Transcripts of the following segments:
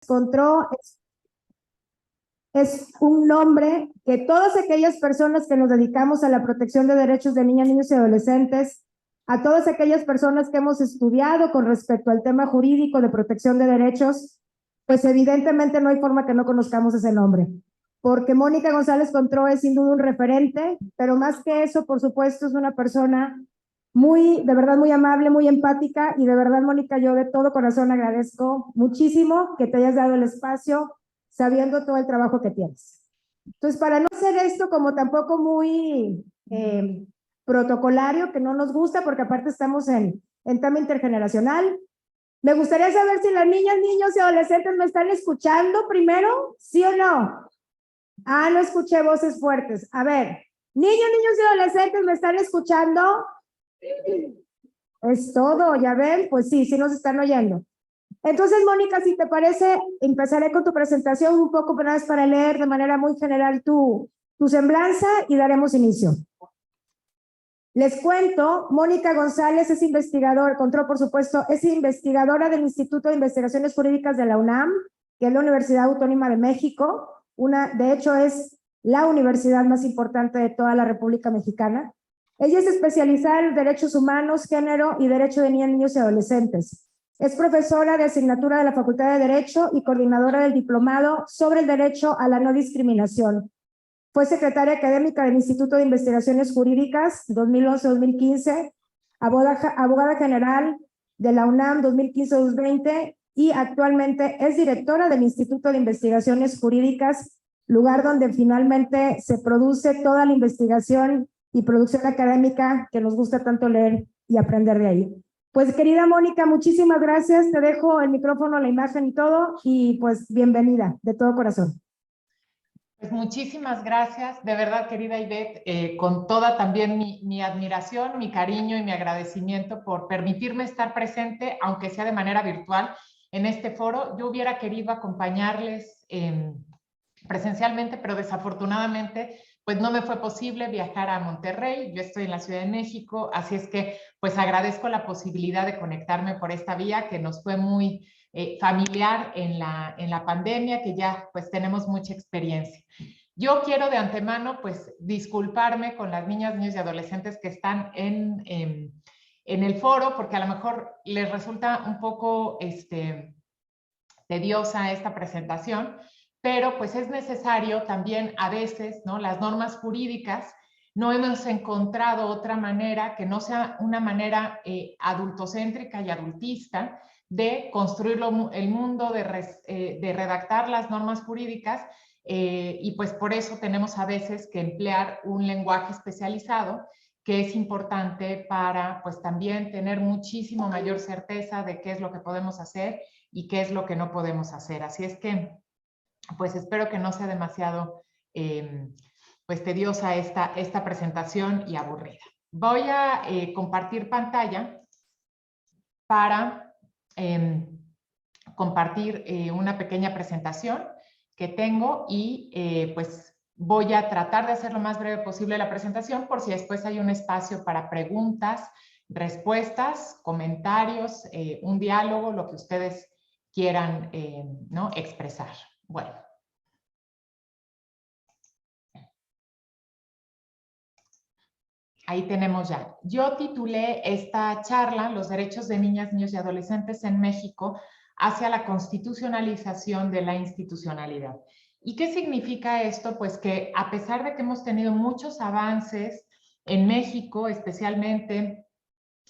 Encontró es un nombre que todas aquellas personas que nos dedicamos a la protección de derechos de niñas, niños y adolescentes, a todas aquellas personas que hemos estudiado con respecto al tema jurídico de protección de derechos, pues evidentemente no hay forma que no conozcamos ese nombre, porque Mónica González Contró es sin duda un referente, pero más que eso, por supuesto, es una persona muy, de verdad, muy amable, muy empática, y de verdad, Mónica, yo de todo corazón agradezco muchísimo que te hayas dado el espacio sabiendo todo el trabajo que tienes. Entonces, para no hacer esto como tampoco muy protocolario, que no nos gusta, porque aparte estamos en tema intergeneracional, me gustaría saber si las niñas, niños y adolescentes me están escuchando primero, ¿sí o no? Ah, no escuché voces fuertes. A ver, niños, niños y adolescentes, ¿me están escuchando? Es todo, ya ven, pues sí, sí nos están oyendo. Entonces, Mónica, si te parece, empezaré con tu presentación un poco más para leer de manera muy general tu semblanza y daremos inicio. Les cuento, Mónica González es investigadora, Contró, por supuesto, es investigadora del Instituto de Investigaciones Jurídicas de la UNAM, que es la Universidad Autónoma de México. De hecho, es la universidad más importante de toda la República Mexicana. Ella es especializada en derechos humanos, género y derecho de niñas, niños y adolescentes. Es profesora de asignatura de la Facultad de Derecho y coordinadora del diplomado sobre el derecho a la no discriminación. Fue secretaria académica del Instituto de Investigaciones Jurídicas 2011-2015, abogada general de la UNAM 2015-2020 y actualmente es directora del Instituto de Investigaciones Jurídicas, lugar donde finalmente se produce toda la investigación y producción académica que nos gusta tanto leer y aprender de ahí. Pues querida Mónica, muchísimas gracias, te dejo el micrófono, la imagen y todo, y pues bienvenida de todo corazón. Pues muchísimas gracias, de verdad, querida Ivette, con toda también mi admiración, mi cariño y mi agradecimiento por permitirme estar presente, aunque sea de manera virtual, en este foro. Yo hubiera querido acompañarles presencialmente, pero desafortunadamente pues no me fue posible viajar a Monterrey. Yo estoy en la Ciudad de México, así es que pues agradezco la posibilidad de conectarme por esta vía que nos fue muy familiar en la pandemia, que ya pues tenemos mucha experiencia. Yo quiero de antemano pues disculparme con las niñas, niños y adolescentes que están en el foro, porque a lo mejor les resulta un poco tediosa esta presentación, pero pues es necesario también a veces, ¿no? Las normas jurídicas, no hemos encontrado otra manera que no sea una manera adultocéntrica y adultista de construir el mundo, de redactar las normas jurídicas, y pues por eso tenemos a veces que emplear un lenguaje especializado que es importante para pues también tener muchísimo mayor certeza de qué es lo que podemos hacer y qué es lo que no podemos hacer. Así es que pues espero que no sea demasiado pues tediosa esta presentación y aburrida. Voy a compartir pantalla para compartir una pequeña presentación que tengo y pues voy a tratar de hacer lo más breve posible la presentación por si después hay un espacio para preguntas, respuestas, comentarios, un diálogo, lo que ustedes quieran ¿no? expresar. Bueno. Ahí tenemos ya. Yo titulé esta charla, Los derechos de niñas, niños y adolescentes en México hacia la constitucionalización de la institucionalidad. ¿Y qué significa esto? Pues que a pesar de que hemos tenido muchos avances en México, especialmente,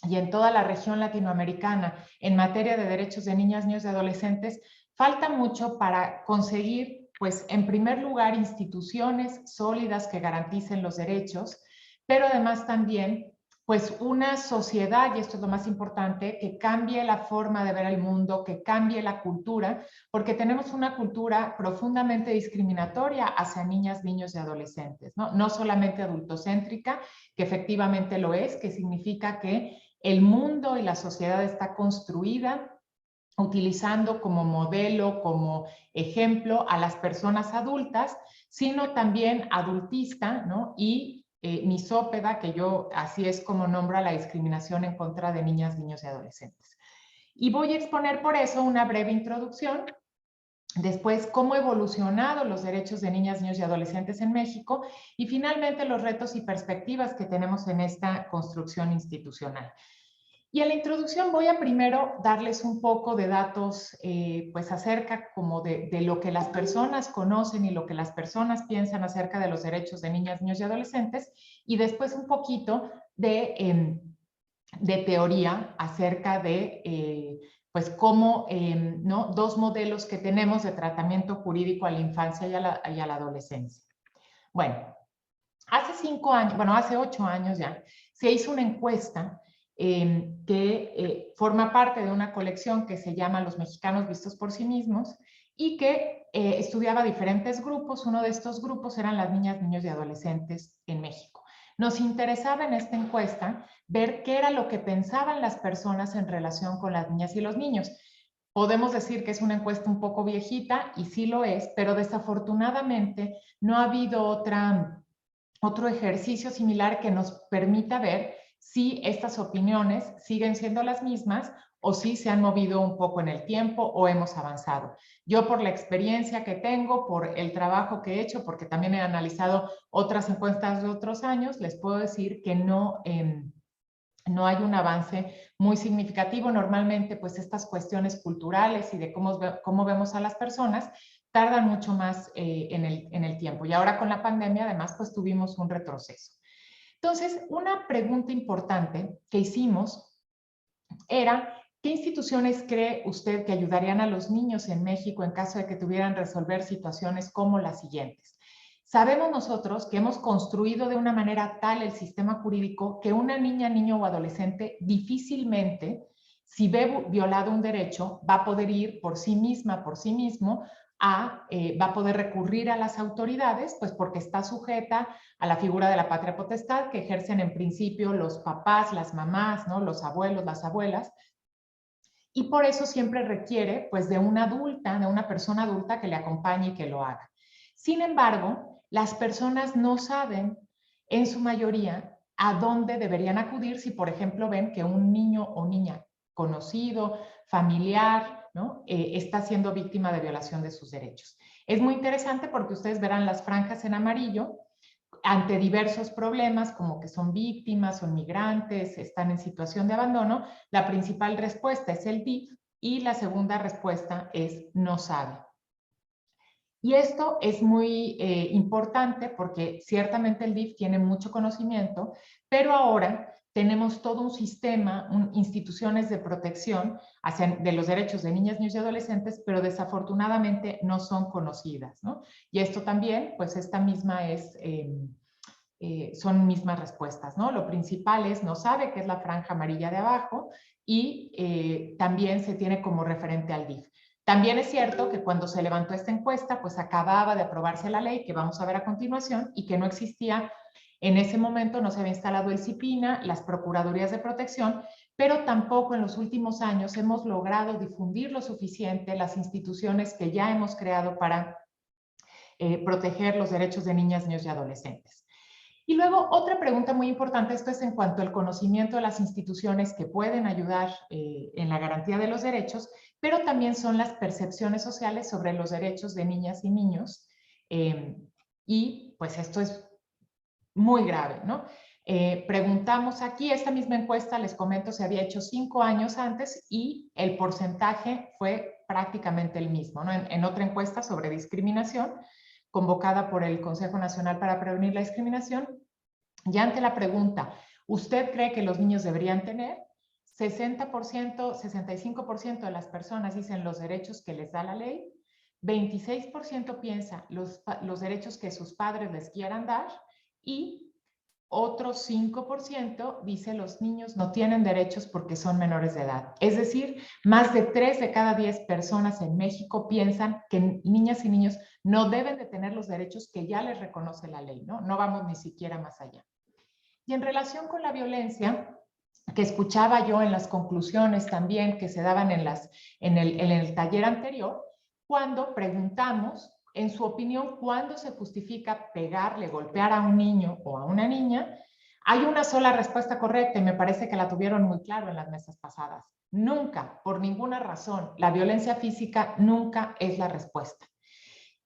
y en toda la región latinoamericana en materia de derechos de niñas, niños y adolescentes, falta mucho para conseguir, pues, en primer lugar, instituciones sólidas que garanticen los derechos, pero además también pues una sociedad, y esto es lo más importante, que cambie la forma de ver el mundo, que cambie la cultura, porque tenemos una cultura profundamente discriminatoria hacia niñas, niños y adolescentes, ¿no? No solamente adultocéntrica, que efectivamente lo es, que significa que el mundo y la sociedad está construida utilizando como modelo, como ejemplo a las personas adultas, sino también adultista, ¿no? Y misópeda, que yo así es como nombro a la discriminación en contra de niñas, niños y adolescentes. Y voy a exponer por eso una breve introducción Después, cómo ha evolucionado los derechos de niñas, niños y adolescentes en México. Y finalmente, los retos y perspectivas que tenemos en esta construcción institucional. Y en la introducción voy a primero darles un poco de datos pues acerca como de lo que las personas conocen y lo que las personas piensan acerca de los derechos de niñas, niños y adolescentes, y después un poquito de teoría acerca de pues cómo ¿no? dos modelos que tenemos de tratamiento jurídico a la infancia y a la adolescencia. Bueno, hace 5 años, bueno, hace 8 años ya, se hizo una encuesta que forma parte de una colección que se llama Los Mexicanos Vistos por Sí Mismos y que estudiaba diferentes grupos. Uno de estos grupos eran las niñas, niños y adolescentes en México. Nos interesaba en esta encuesta ver qué era lo que pensaban las personas en relación con las niñas y los niños. Podemos decir que es una encuesta un poco viejita, y sí lo es, pero desafortunadamente no ha habido otro ejercicio similar que nos permita ver si estas opiniones siguen siendo las mismas o si se han movido un poco en el tiempo o hemos avanzado. Yo, por la experiencia que tengo, por el trabajo que he hecho, porque también he analizado otras encuestas de otros años, les puedo decir que no hay un avance muy significativo. Normalmente, pues estas cuestiones culturales y de cómo vemos a las personas tardan mucho más en el tiempo. Y ahora con la pandemia, además, pues tuvimos un retroceso. Entonces, una pregunta importante que hicimos era: ¿qué instituciones cree usted que ayudarían a los niños en México en caso de que tuvieran que resolver situaciones como las siguientes? Sabemos nosotros que hemos construido de una manera tal el sistema jurídico que una niña, niño o adolescente difícilmente, si ve violado un derecho, va a poder ir por sí misma, por sí mismo, va a poder recurrir a las autoridades, pues porque está sujeta a la figura de la patria potestad que ejercen en principio los papás, las mamás, ¿no? Los abuelos, las abuelas, y por eso siempre requiere pues de una adulta, de una persona adulta que le acompañe y que lo haga. Sin embargo, las personas no saben en su mayoría a dónde deberían acudir si, por ejemplo, ven que un niño o niña conocido, familiar, ¿no? Está siendo víctima de violación de sus derechos. Es muy interesante porque ustedes verán las franjas en amarillo ante diversos problemas, como que son víctimas, son migrantes, están en situación de abandono. La principal respuesta es el DIF y la segunda respuesta es no sabe. Y esto es muy importante porque ciertamente el DIF tiene mucho conocimiento, pero ahora tenemos todo un sistema, instituciones de protección de los derechos de niñas, niños y adolescentes, pero desafortunadamente no son conocidas, ¿no? Y esto también, pues esta misma son mismas respuestas, ¿no? Lo principal es no sabe, que es la franja amarilla de abajo, y también se tiene como referente al DIF. También es cierto que cuando se levantó esta encuesta, pues acababa de aprobarse la ley que vamos a ver a continuación y que no existía en ese momento, no se había instalado el CIPINA, las Procuradurías de Protección, pero tampoco en los últimos años hemos logrado difundir lo suficiente las instituciones que ya hemos creado para proteger los derechos de niñas, niños y adolescentes. Y luego otra pregunta muy importante, esto es en cuanto al conocimiento de las instituciones que pueden ayudar en la garantía de los derechos, pero también son las percepciones sociales sobre los derechos de niñas y niños, y pues esto es muy grave, ¿no? Preguntamos aquí, esta misma encuesta, les comento, se había hecho 5 años antes y el porcentaje fue prácticamente el mismo, ¿no? En otra encuesta sobre discriminación, convocada por el Consejo Nacional para Prevenir la Discriminación, y ante la pregunta, ¿usted cree que los niños deberían tener? 60%, 65% de las personas dicen los derechos que les da la ley, 26% piensa los derechos que sus padres les quieran dar, y otro 5% dice los niños no tienen derechos porque son menores de edad. Es decir, más de 3 de cada 10 personas en México piensan que niñas y niños no deben de tener los derechos que ya les reconoce la ley, ¿no? No vamos ni siquiera más allá. Y en relación con la violencia, que escuchaba yo en las conclusiones también que se daban en el taller anterior, cuando preguntamos, en su opinión, ¿cuándo se justifica pegarle, golpear a un niño o a una niña? Hay una sola respuesta correcta y me parece que la tuvieron muy claro en las mesas pasadas. Nunca, por ninguna razón, la violencia física nunca es la respuesta.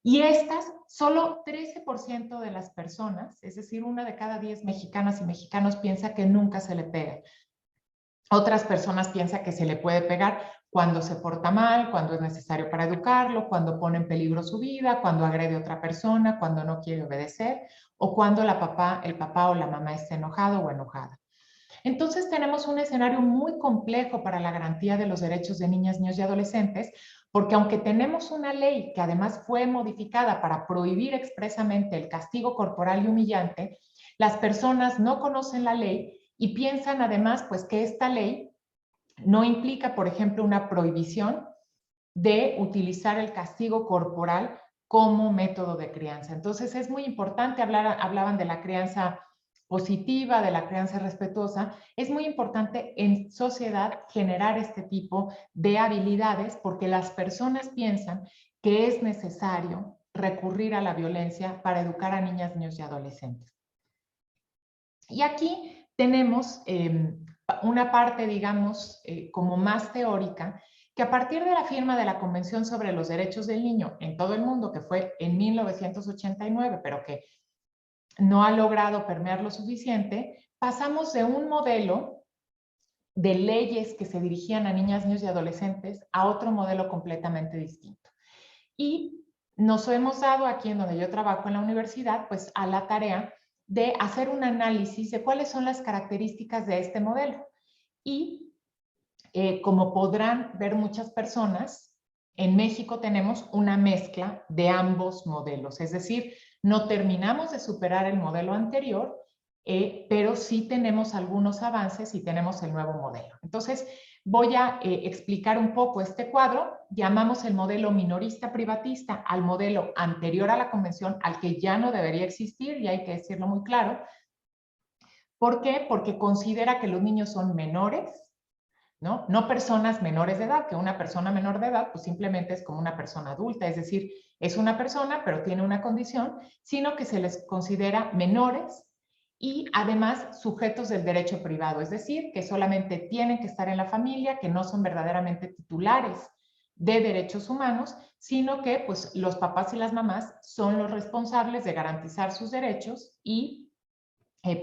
Y estas, solo 13% de las personas, es decir, 1 de cada 10 mexicanas y mexicanos piensa que nunca se le pega. Otras personas piensan que se le puede pegar cuando se porta mal, cuando es necesario para educarlo, cuando pone en peligro su vida, cuando agrede a otra persona, cuando no quiere obedecer o cuando el papá o la mamá esté enojado o enojada. Entonces tenemos un escenario muy complejo para la garantía de los derechos de niñas, niños y adolescentes, porque aunque tenemos una ley que además fue modificada para prohibir expresamente el castigo corporal y humillante, las personas no conocen la ley y piensan además pues que esta ley no implica, por ejemplo, una prohibición de utilizar el castigo corporal como método de crianza. Entonces es muy importante, hablaban de la crianza positiva, de la crianza respetuosa, es muy importante en sociedad generar este tipo de habilidades porque las personas piensan que es necesario recurrir a la violencia para educar a niñas, niños y adolescentes. Y aquí tenemos una parte, digamos, como más teórica, que a partir de la firma de la Convención sobre los Derechos del Niño en todo el mundo, que fue en 1989, pero que no ha logrado permear lo suficiente, pasamos de un modelo de leyes que se dirigían a niñas, niños y adolescentes a otro modelo completamente distinto. Y nos hemos dado aquí en donde yo trabajo en la universidad, pues a la tarea de hacer un análisis de cuáles son las características de este modelo. Y como podrán ver muchas personas, en México tenemos una mezcla de ambos modelos, es decir, no terminamos de superar el modelo anterior, pero sí tenemos algunos avances y tenemos el nuevo modelo. Entonces, voy a explicar un poco este cuadro. Llamamos el modelo minorista privatista al modelo anterior a la convención, al que ya no debería existir, y hay que decirlo muy claro. ¿Por qué? Porque considera que los niños son menores, ¿no? No personas menores de edad, que una persona menor de edad pues simplemente es como una persona adulta, es decir, es una persona pero tiene una condición, sino que se les considera menores y además sujetos del derecho privado, es decir, que solamente tienen que estar en la familia, que no son verdaderamente titulares de derechos humanos, sino que pues los papás y las mamás son los responsables de garantizar sus derechos y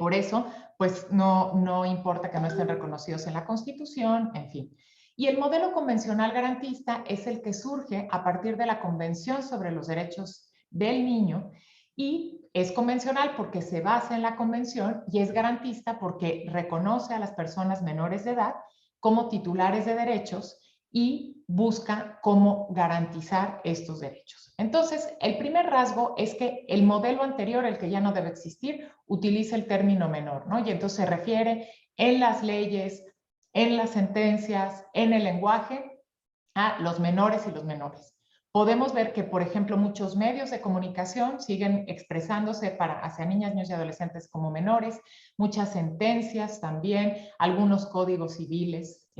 por eso, pues no importa que no estén reconocidos en la Constitución, en fin. Y el modelo convencional garantista es el que surge a partir de la Convención sobre los Derechos del Niño y es convencional porque se basa en la Convención y es garantista porque reconoce a las personas menores de edad como titulares de derechos y busca cómo garantizar estos derechos. Entonces, el primer rasgo es que el modelo anterior, el que ya no debe existir, utiliza el término menor, ¿no? Y entonces se refiere en las leyes, en las sentencias, en el lenguaje, a los menores y los menores. Podemos ver que, por ejemplo, muchos medios de comunicación siguen expresándose hacia niñas, niños y adolescentes como menores, muchas sentencias también, algunos códigos civiles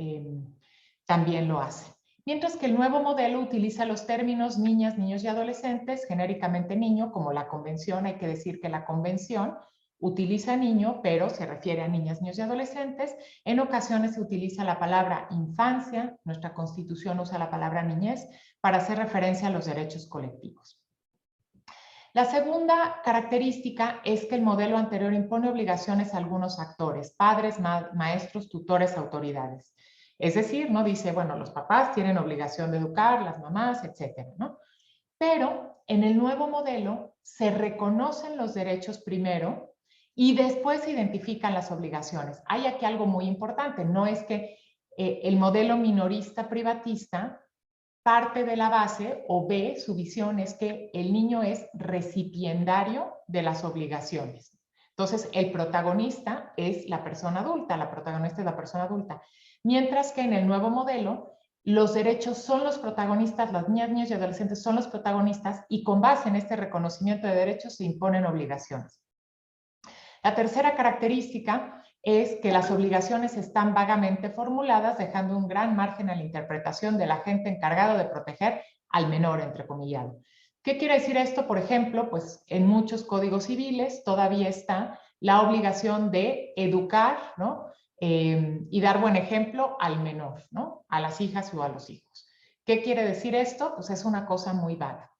también lo hacen. Mientras que el nuevo modelo utiliza los términos niñas, niños y adolescentes, genéricamente niño, como la convención, hay que decir que la convención utiliza niño, pero se refiere a niñas, niños y adolescentes. En ocasiones se utiliza la palabra infancia, nuestra Constitución usa la palabra niñez, para hacer referencia a los derechos colectivos. La segunda característica es que el modelo anterior impone obligaciones a algunos actores, padres, maestros, tutores, autoridades. Es decir, ¿no? Dice, bueno, los papás tienen obligación de educar, las mamás, etcétera, ¿no? Pero en el nuevo modelo se reconocen los derechos primero y después se identifican las obligaciones. Hay aquí algo muy importante, no es que el modelo minorista privatista parte de la base o ve, su visión es que el niño es recipiendario de las obligaciones. Entonces, el protagonista es la persona adulta, la protagonista es la persona adulta. Mientras que en el nuevo modelo, los derechos son los protagonistas, las niñas, niños y adolescentes son los protagonistas y con base en este reconocimiento de derechos se imponen obligaciones. La tercera característica es que las obligaciones están vagamente formuladas, dejando un gran margen a la interpretación del agente encargado de proteger al menor, entrecomillado. ¿Qué quiere decir esto? Por ejemplo, pues en muchos códigos civiles todavía está la obligación de educar, ¿no? y dar buen ejemplo al menor, ¿no? A las hijas o a los hijos. ¿Qué quiere decir esto? Pues es una cosa muy vaga.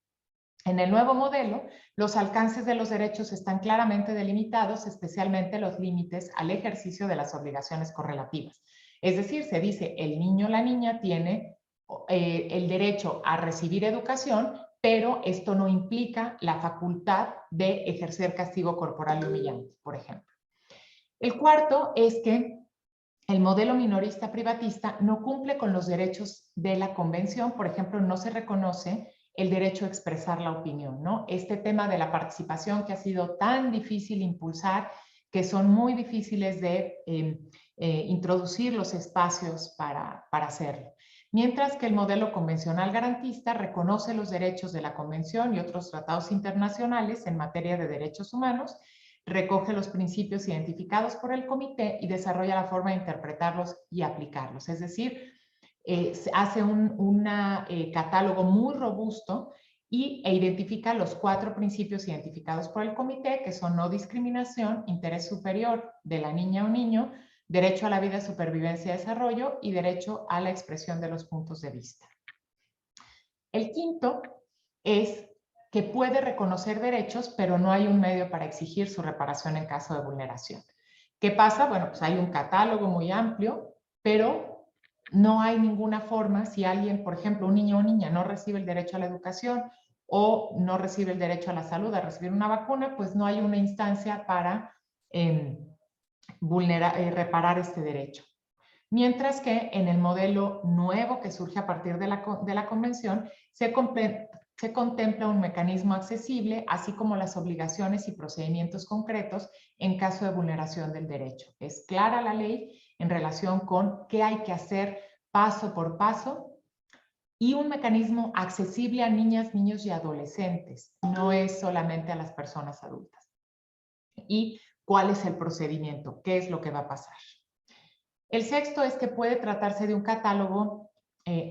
En el nuevo modelo, los alcances de los derechos están claramente delimitados, especialmente los límites al ejercicio de las obligaciones correlativas. Es decir, se dice, el niño o la niña tiene el derecho a recibir educación, pero esto no implica la facultad de ejercer castigo corporal humillante, por ejemplo. El cuarto es que el modelo minorista privatista no cumple con los derechos de la convención. Por ejemplo, no se reconoce el derecho a expresar la opinión, ¿no? Este tema de la participación que ha sido tan difícil impulsar, que son muy difíciles de introducir los espacios para hacerlo. Mientras que el modelo convencional garantista reconoce los derechos de la Convención y otros tratados internacionales en materia de derechos humanos, recoge los principios identificados por el comité y desarrolla la forma de interpretarlos y aplicarlos. Es decir, hace un catálogo muy robusto e identifica los 4 principios identificados por el comité, que son no discriminación, interés superior de la niña o niño, derecho a la vida, supervivencia y desarrollo y derecho a la expresión de los puntos de vista. El quinto es que puede reconocer derechos, pero no hay un medio para exigir su reparación en caso de vulneración. ¿Qué pasa? Bueno, pues hay un catálogo muy amplio, pero no hay ninguna forma, si alguien, por ejemplo, un niño o niña no recibe el derecho a la educación o no recibe el derecho a la salud, a recibir una vacuna, pues no hay una instancia para reparar este derecho. Mientras que en el modelo nuevo que surge a partir de la Convención, se contempla un mecanismo accesible, así como las obligaciones y procedimientos concretos en caso de vulneración del derecho. Es clara la ley en relación con qué hay que hacer paso por paso y un mecanismo accesible a niñas, niños y adolescentes, no es solamente a las personas adultas. ¿Y cuál es el procedimiento? ¿Qué es lo que va a pasar? El sexto es que puede tratarse de un catálogo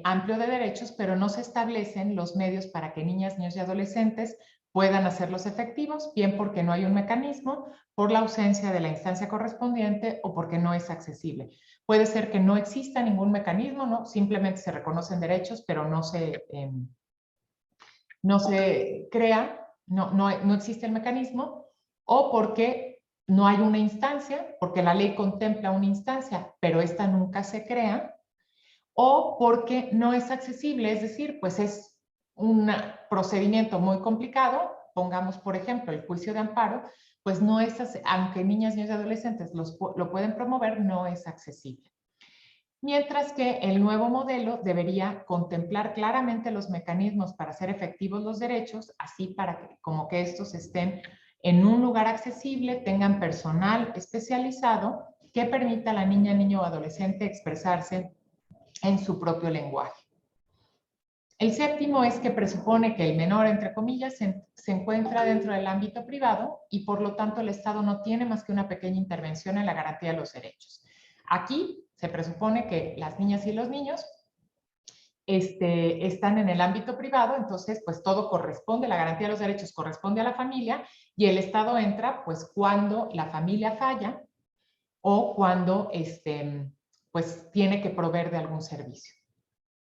amplio de derechos, pero no se establecen los medios para que niñas, niños y adolescentes puedan hacerlos efectivos, bien porque no hay un mecanismo, por la ausencia de la instancia correspondiente o porque no es accesible. Puede ser que no exista ningún mecanismo, ¿no? Simplemente se reconocen derechos, pero no se crea, no existe el mecanismo, o porque no hay una instancia, porque la ley contempla una instancia, pero esta nunca se crea, o porque no es accesible, es decir, pues es un procedimiento muy complicado, pongamos por ejemplo el juicio de amparo, pues no es, aunque niñas, niños y adolescentes lo pueden promover, no es accesible. Mientras que el nuevo modelo debería contemplar claramente los mecanismos para hacer efectivos los derechos, así para que, como que estos estén en un lugar accesible, tengan personal especializado que permita a la niña, niño o adolescente expresarse en su propio lenguaje. El séptimo es que presupone que el menor, entre comillas, se encuentra dentro del ámbito privado y por lo tanto el Estado no tiene más que una pequeña intervención en la garantía de los derechos. Aquí se presupone que las niñas y los niños están en el ámbito privado, entonces pues todo corresponde, la garantía de los derechos corresponde a la familia y el Estado entra pues cuando la familia falla o cuando pues tiene que proveer de algún servicio.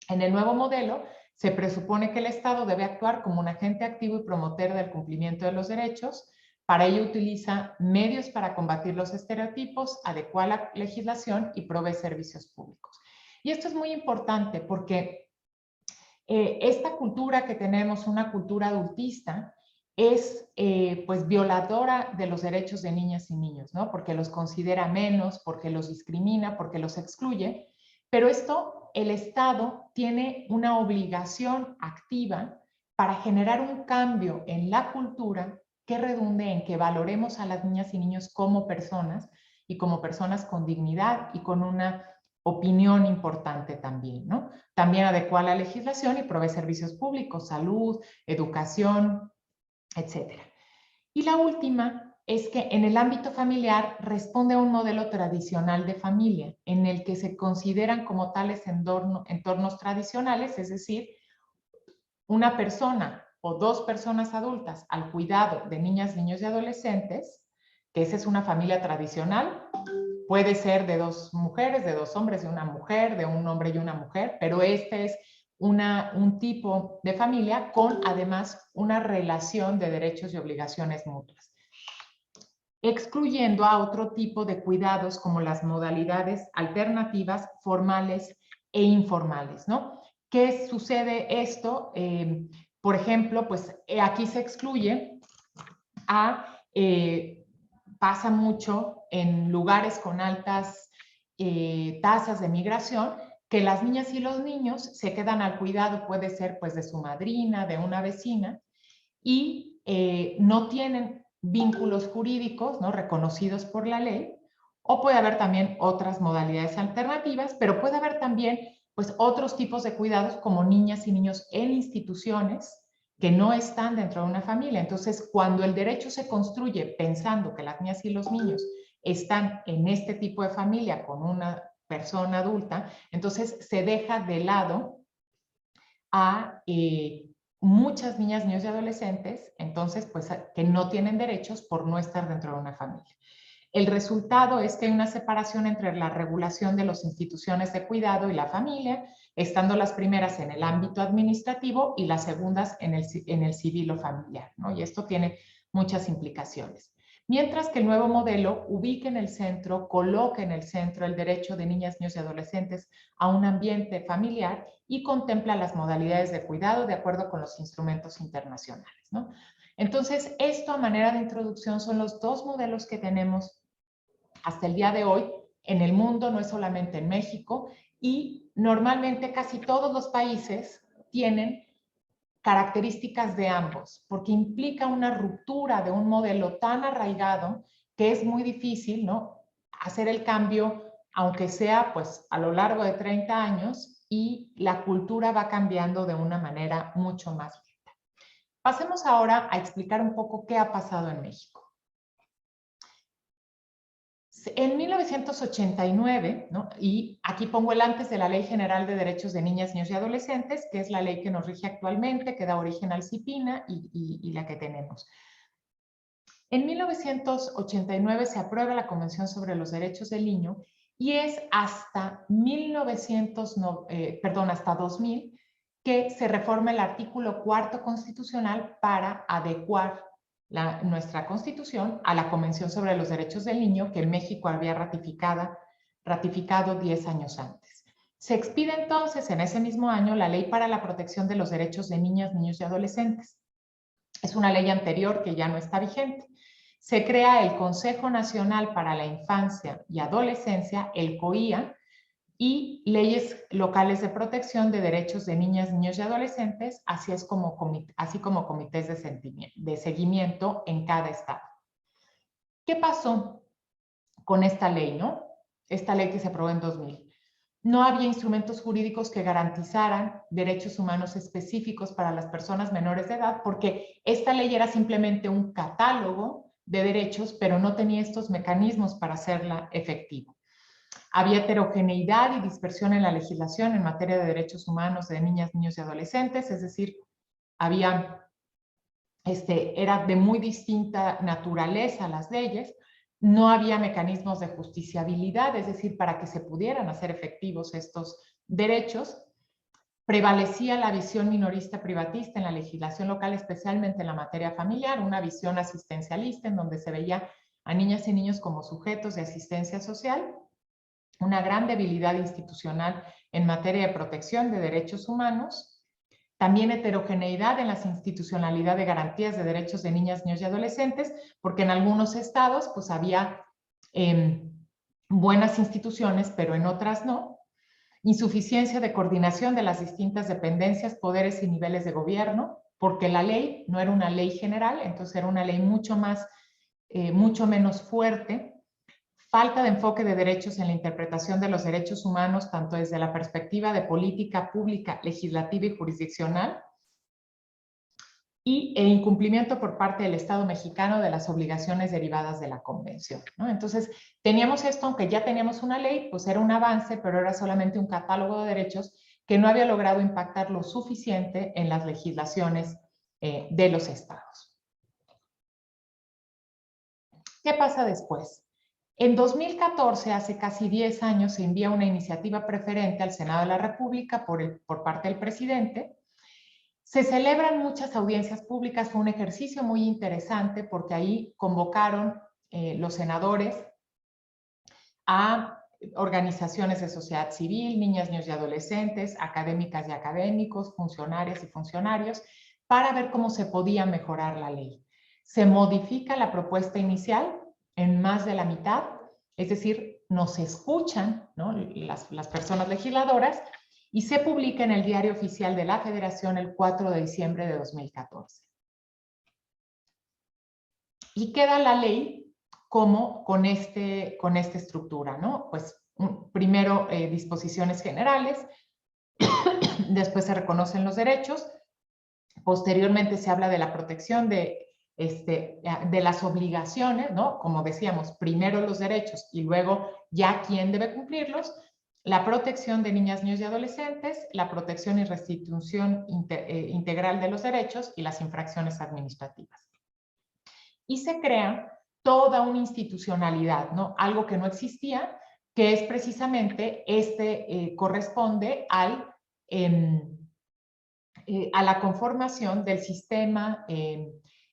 En el nuevo modelo se presupone que el Estado debe actuar como un agente activo y promotor del cumplimiento de los derechos. Para ello utiliza medios para combatir los estereotipos, adecua la legislación y provee servicios públicos. Y esto es muy importante porque esta cultura que tenemos, una cultura adultista, es pues violadora de los derechos de niñas y niños, ¿no? Porque los considera menos, porque los discrimina, porque los excluye. Pero esto, el Estado tiene una obligación activa para generar un cambio en la cultura que redunde en que valoremos a las niñas y niños como personas y como personas con dignidad y con una opinión importante también, ¿no? También adecua la legislación y provee servicios públicos, salud, educación, etc. Y la última es que en el ámbito familiar responde a un modelo tradicional de familia, en el que se consideran como tales entornos tradicionales, es decir, una persona o dos personas adultas al cuidado de niñas, niños y adolescentes, que esa es una familia tradicional, puede ser de dos mujeres, de dos hombres, de una mujer, de un hombre y una mujer, pero este es un tipo de familia con además una relación de derechos y obligaciones mutuas, excluyendo a otro tipo de cuidados como las modalidades alternativas, formales e informales, ¿no? ¿Qué sucede esto? Por ejemplo, pues aquí se excluye pasa mucho en lugares con altas tasas de migración, que las niñas y los niños se quedan al cuidado, puede ser pues de su madrina, de una vecina, y no tienen vínculos jurídicos, ¿no?, reconocidos por la ley, o puede haber también otras modalidades alternativas, pero puede haber también pues otros tipos de cuidados como niñas y niños en instituciones que no están dentro de una familia. Entonces, cuando el derecho se construye pensando que las niñas y los niños están en este tipo de familia con una persona adulta, entonces se deja de lado a muchas niñas, niños y adolescentes, entonces, pues, que no tienen derechos por no estar dentro de una familia. El resultado es que hay una separación entre la regulación de las instituciones de cuidado y la familia, estando las primeras en el ámbito administrativo y las segundas en el civil o familiar, ¿no? Y esto tiene muchas implicaciones. Mientras que el nuevo modelo ubica en el centro, coloca en el centro el derecho de niñas, niños y adolescentes a un ambiente familiar y contempla las modalidades de cuidado de acuerdo con los instrumentos internacionales, ¿no? Entonces, esto a manera de introducción son los dos modelos que tenemos hasta el día de hoy en el mundo, no es solamente en México, y normalmente casi todos los países tienen características de ambos, porque implica una ruptura de un modelo tan arraigado que es muy difícil, ¿no?, hacer el cambio, aunque sea pues a lo largo de 30 años, y la cultura va cambiando de una manera mucho más lenta. Pasemos ahora a explicar un poco qué ha pasado en México. En 1989, ¿no?, y aquí pongo el antes de la Ley General de Derechos de Niñas, Niños y Adolescentes, que es la ley que nos rige actualmente, que da origen al CIPINA y la que tenemos. En 1989 se aprueba la Convención sobre los Derechos del Niño y es hasta 2000 que se reforma el artículo 4º constitucional para adecuar nuestra Constitución a la Convención sobre los Derechos del Niño que México había ratificado 10 años antes. Se expide entonces en ese mismo año la Ley para la Protección de los Derechos de Niñas, Niños y Adolescentes. Es una ley anterior que ya no está vigente. Se crea el Consejo Nacional para la Infancia y Adolescencia, el COIA, y leyes locales de protección de derechos de niñas, niños y adolescentes, así como comités de seguimiento en cada estado. ¿Qué pasó con esta ley, no? Esta ley que se aprobó en 2000. No había instrumentos jurídicos que garantizaran derechos humanos específicos para las personas menores de edad, porque esta ley era simplemente un catálogo de derechos, pero no tenía estos mecanismos para hacerla efectiva. Había heterogeneidad y dispersión en la legislación en materia de derechos humanos de niñas, niños y adolescentes, es decir, era de muy distinta naturaleza las leyes, no había mecanismos de justiciabilidad, es decir, para que se pudieran hacer efectivos estos derechos. Prevalecía la visión minorista privatista en la legislación local, especialmente en la materia familiar, una visión asistencialista en donde se veía a niñas y niños como sujetos de asistencia social, una gran debilidad institucional en materia de protección de derechos humanos, también heterogeneidad en las institucionalidad de garantías de derechos de niñas, niños y adolescentes, porque en algunos estados pues había buenas instituciones, pero en otras no. Insuficiencia de coordinación de las distintas dependencias, poderes y niveles de gobierno, porque la ley no era una ley general, entonces era una ley mucho menos fuerte. Falta de enfoque de derechos en la interpretación de los derechos humanos, tanto desde la perspectiva de política pública, legislativa y jurisdiccional, y el incumplimiento por parte del Estado mexicano de las obligaciones derivadas de la Convención, ¿no? Entonces, teníamos esto, aunque ya teníamos una ley, pues era un avance, pero era solamente un catálogo de derechos que no había logrado impactar lo suficiente en las legislaciones de los estados. ¿Qué pasa después? En 2014, hace casi 10 años, se envía una iniciativa preferente al Senado de la República por parte del presidente. Se celebran muchas audiencias públicas, fue un ejercicio muy interesante porque ahí convocaron los senadores a organizaciones de sociedad civil, niñas, niños y adolescentes, académicas y académicos, funcionarias y funcionarios, para ver cómo se podía mejorar la ley. Se modifica la propuesta inicial en más de la mitad, es decir, nos escuchan, ¿no?, las personas legisladoras, y se publica en el Diario Oficial de la Federación el 4 de diciembre de 2014. Y queda la ley como con esta estructura, ¿no? Pues primero disposiciones generales, después se reconocen los derechos, posteriormente se habla de la protección de las obligaciones, ¿no? Como decíamos, primero los derechos y luego ya quién debe cumplirlos, la protección de niñas, niños y adolescentes, la protección y restitución integral de los derechos y las infracciones administrativas. Y se crea toda una institucionalidad, ¿no? Algo que no existía, que es precisamente corresponde a la conformación del Sistema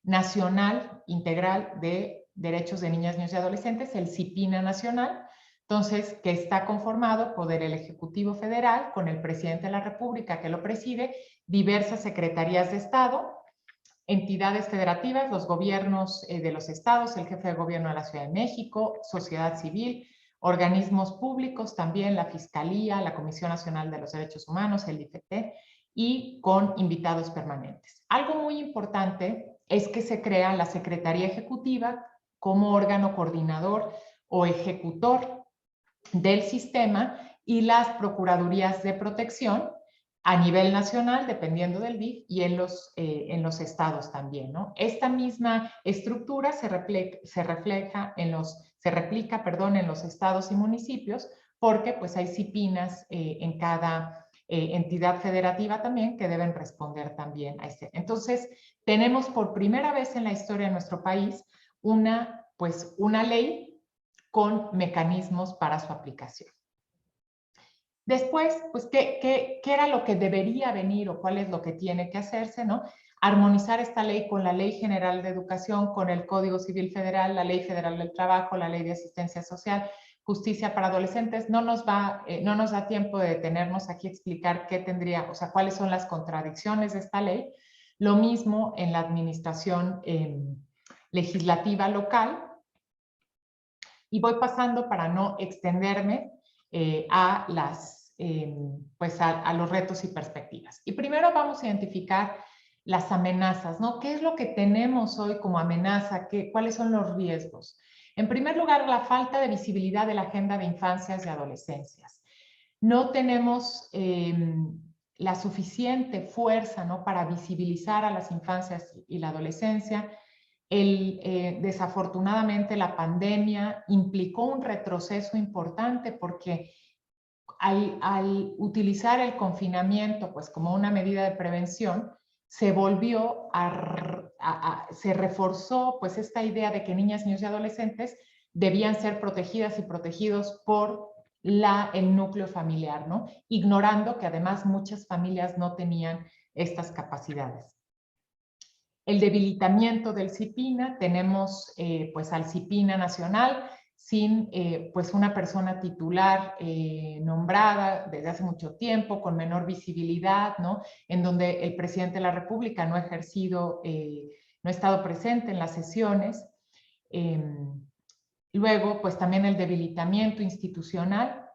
Nacional Integral de Derechos de Niñas, Niños y Adolescentes, el CIPINA Nacional, entonces, que está conformado por el Ejecutivo Federal, con el Presidente de la República que lo preside, diversas secretarías de Estado, entidades federativas, los gobiernos de los estados, el jefe de gobierno de la Ciudad de México, sociedad civil, organismos públicos también, la Fiscalía, la Comisión Nacional de los Derechos Humanos, el IFT, y con invitados permanentes. Algo muy importante es que se crea la Secretaría Ejecutiva como órgano coordinador o ejecutor del sistema y las Procuradurías de Protección a nivel nacional, dependiendo del DIF, y en los estados también, ¿no? Esta misma estructura se replica en los estados y municipios, porque pues hay CIPINAs en cada entidad federativa también que deben responder también a este. Entonces, tenemos por primera vez en la historia de nuestro país una ley con mecanismos para su aplicación. Después, pues, ¿qué era lo que debería venir o cuál es lo que tiene que hacerse, ¿no? Armonizar esta ley con la Ley General de Educación, con el Código Civil Federal, la Ley Federal del Trabajo, la Ley de Asistencia Social, Justicia para Adolescentes. No nos da tiempo de detenernos aquí a explicar qué tendría, o sea, cuáles son las contradicciones de esta ley. Lo mismo en la administración legislativa local. Y voy pasando para no extenderme a los retos y perspectivas. Y primero vamos a identificar las amenazas, ¿no? ¿Qué es lo que tenemos hoy como amenaza? ¿Cuáles son los riesgos? En primer lugar, la falta de visibilidad de la agenda de infancias y adolescencias. No tenemos la suficiente fuerza, ¿no?, para visibilizar a las infancias y la adolescencia. Desafortunadamente, la pandemia implicó un retroceso importante porque al utilizar el confinamiento pues como una medida de prevención, se reforzó pues esta idea de que niñas, niños y adolescentes debían ser protegidas y protegidos por el núcleo familiar, ¿no? Ignorando que además muchas familias no tenían estas capacidades. El debilitamiento del CIPINA, tenemos pues al CIPINA nacional sin pues una persona titular nombrada desde hace mucho tiempo, con menor visibilidad, ¿no? En donde el presidente de la República no ha estado presente en las sesiones. Luego, pues también el debilitamiento institucional,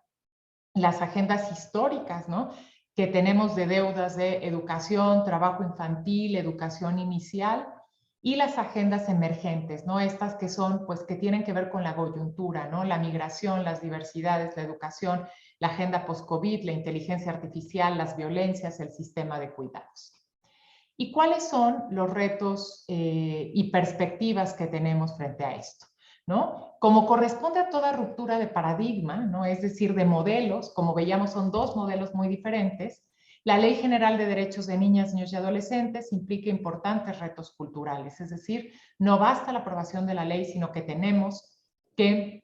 las agendas históricas, ¿no?, que tenemos de deudas de educación, trabajo infantil, educación inicial, y las agendas emergentes, ¿no? Estas que son, pues, que tienen que ver con la coyuntura, ¿no? La migración, las diversidades, la educación, la agenda post-COVID, la inteligencia artificial, las violencias, el sistema de cuidados. ¿Y cuáles son los retos y perspectivas que tenemos frente a esto? ¿No? Como corresponde a toda ruptura de paradigma, ¿no?, es decir, de modelos, como veíamos son dos modelos muy diferentes, la Ley General de Derechos de Niñas, Niños y Adolescentes implica importantes retos culturales, es decir, no basta la aprobación de la ley, sino que tenemos que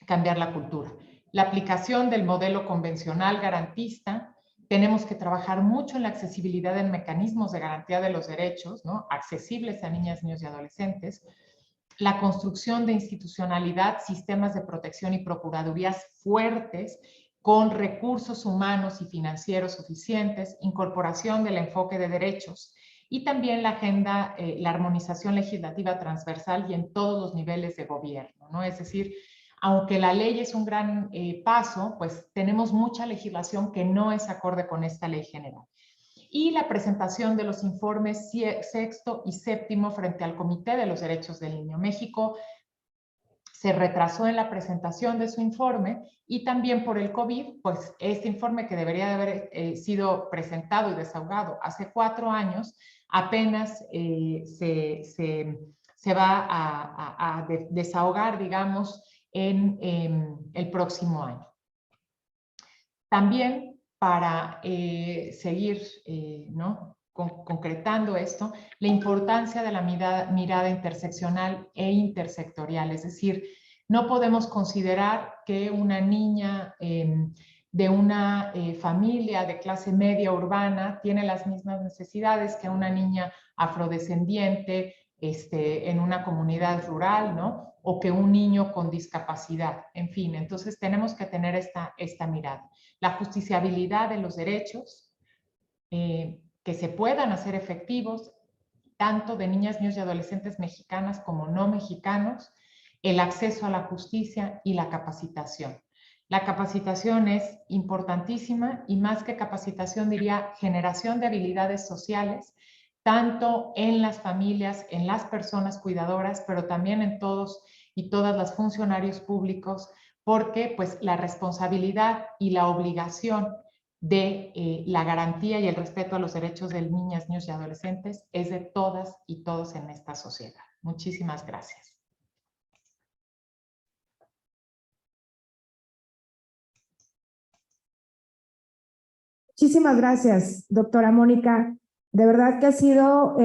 cambiar la cultura. La aplicación del modelo convencional garantista, tenemos que trabajar mucho en la accesibilidad en mecanismos de garantía de los derechos, ¿no? Accesibles a niñas, niños y adolescentes, la construcción de institucionalidad, sistemas de protección y procuradurías fuertes con recursos humanos y financieros suficientes, incorporación del enfoque de derechos y también la agenda, la armonización legislativa transversal y en todos los niveles de gobierno, ¿no? Es decir, aunque la ley es un gran paso, pues tenemos mucha legislación que no es acorde con esta ley general. Y la presentación de los informes sexto y séptimo frente al Comité de los Derechos del Niño. México se retrasó en la presentación de su informe y también por el COVID, pues este informe que debería de haber sido presentado y desahogado hace 4 años, apenas se va a desahogar, digamos, en el próximo año. También para seguir ¿no? concretando esto, la importancia de la mirada interseccional e intersectorial, es decir, no podemos considerar que una niña de una familia de clase media urbana tiene las mismas necesidades que una niña afrodescendiente en una comunidad rural, ¿no? O que un niño con discapacidad. En fin, entonces tenemos que tener esta mirada. La justiciabilidad de los derechos, que se puedan hacer efectivos, tanto de niñas, niños y adolescentes mexicanas como no mexicanos, el acceso a la justicia y la capacitación. La capacitación es importantísima y más que capacitación diría generación de habilidades sociales, tanto en las familias, en las personas cuidadoras, pero también en todos y todas las funcionarios públicos, porque pues la responsabilidad y la obligación de la garantía y el respeto a los derechos de niñas, niños y adolescentes es de todas y todos en esta sociedad. Muchísimas gracias. Muchísimas gracias, doctora Mónica. De verdad que ha sido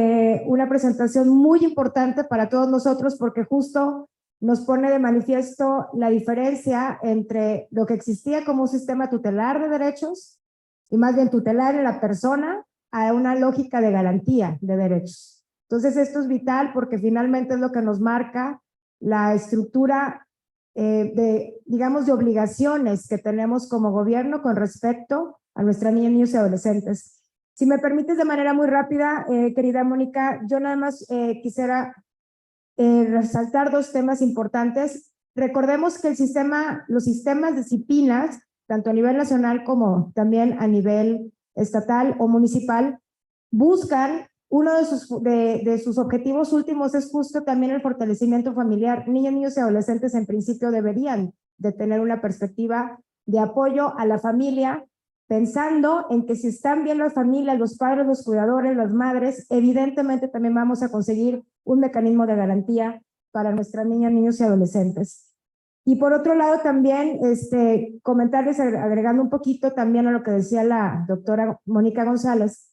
una presentación muy importante para todos nosotros porque justo nos pone de manifiesto la diferencia entre lo que existía como un sistema tutelar de derechos y más bien tutelar en la persona a una lógica de garantía de derechos. Entonces esto es vital porque finalmente es lo que nos marca la estructura digamos, de obligaciones que tenemos como gobierno con respecto a nuestras niñas, niños y adolescentes. Si me permites de manera muy rápida, querida Mónica, yo nada más quisiera resaltar 2 temas importantes. Recordemos que los sistemas de CIPINAS, tanto a nivel nacional como también a nivel estatal o municipal, buscan uno de sus objetivos últimos es justo también el fortalecimiento familiar. Niños, niños y adolescentes en principio deberían de tener una perspectiva de apoyo a la familia, pensando en que si están bien las familias, los padres, los cuidadores, las madres, evidentemente también vamos a conseguir un mecanismo de garantía para nuestras niñas, niños y adolescentes. Y por otro lado también comentarles, agregando un poquito también a lo que decía la doctora Mónica González,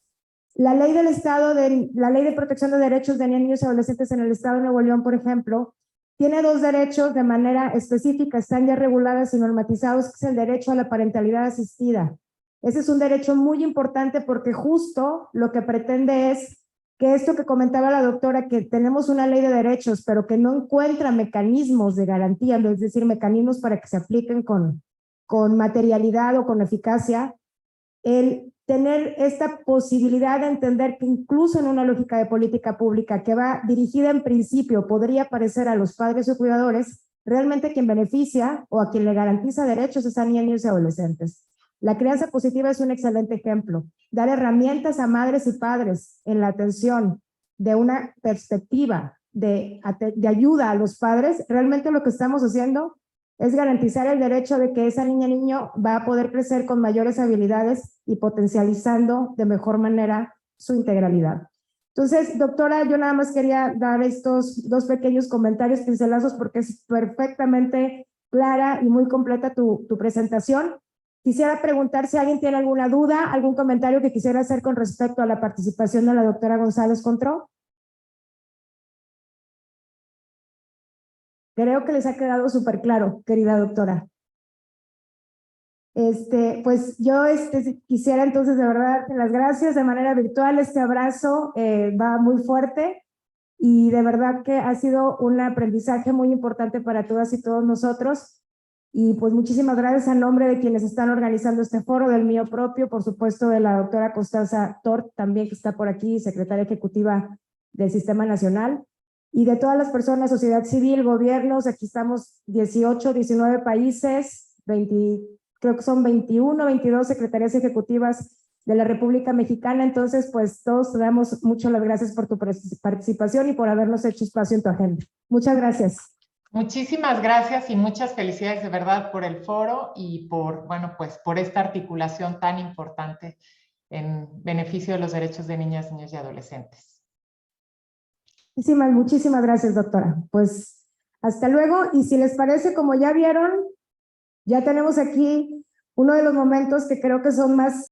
la ley del Estado, la ley de protección de derechos de niños y adolescentes en el Estado de Nuevo León, por ejemplo, tiene 2 derechos de manera específica, están ya regulados y normatizados, que es el derecho a la parentalidad asistida. Ese es un derecho muy importante porque justo lo que pretende es que esto que comentaba la doctora, que tenemos una ley de derechos, pero que no encuentra mecanismos de garantía, es decir, mecanismos para que se apliquen con materialidad o con eficacia, el tener esta posibilidad de entender que incluso en una lógica de política pública que va dirigida en principio, podría parecer a los padres o cuidadores, realmente quien beneficia o a quien le garantiza derechos es a niños y adolescentes. La crianza positiva es un excelente ejemplo. Dar herramientas a madres y padres en la atención de una perspectiva de ayuda a los padres, realmente lo que estamos haciendo es garantizar el derecho de que esa niña o niño va a poder crecer con mayores habilidades y potencializando de mejor manera su integralidad. Entonces, doctora, yo nada más quería dar estos 2 pequeños comentarios pincelazos porque es perfectamente clara y muy completa tu presentación. Quisiera preguntar si alguien tiene alguna duda, algún comentario que quisiera hacer con respecto a la participación de la doctora González Contró. Creo que les ha quedado súper claro, querida doctora. Pues yo quisiera entonces de verdad las gracias de manera virtual. Este abrazo va muy fuerte y de verdad que ha sido un aprendizaje muy importante para todas y todos nosotros. Y pues muchísimas gracias a nombre de quienes están organizando este foro, del mío propio, por supuesto de la doctora Constanza Tort, también que está por aquí, secretaria ejecutiva del Sistema Nacional, y de todas las personas, sociedad civil, gobiernos. Aquí estamos 18, 19 países, creo que son 21, 22 secretarías ejecutivas de la República Mexicana. Entonces, pues todos te damos muchas las gracias por tu participación y por habernos hecho espacio en tu agenda. Muchas gracias. Muchísimas gracias y muchas felicidades de verdad por el foro y por, bueno, pues por esta articulación tan importante en beneficio de los derechos de niñas, niños y adolescentes. Muchísimas gracias, doctora. Pues hasta luego. Y si les parece, como ya vieron, ya tenemos aquí uno de los momentos que creo que son más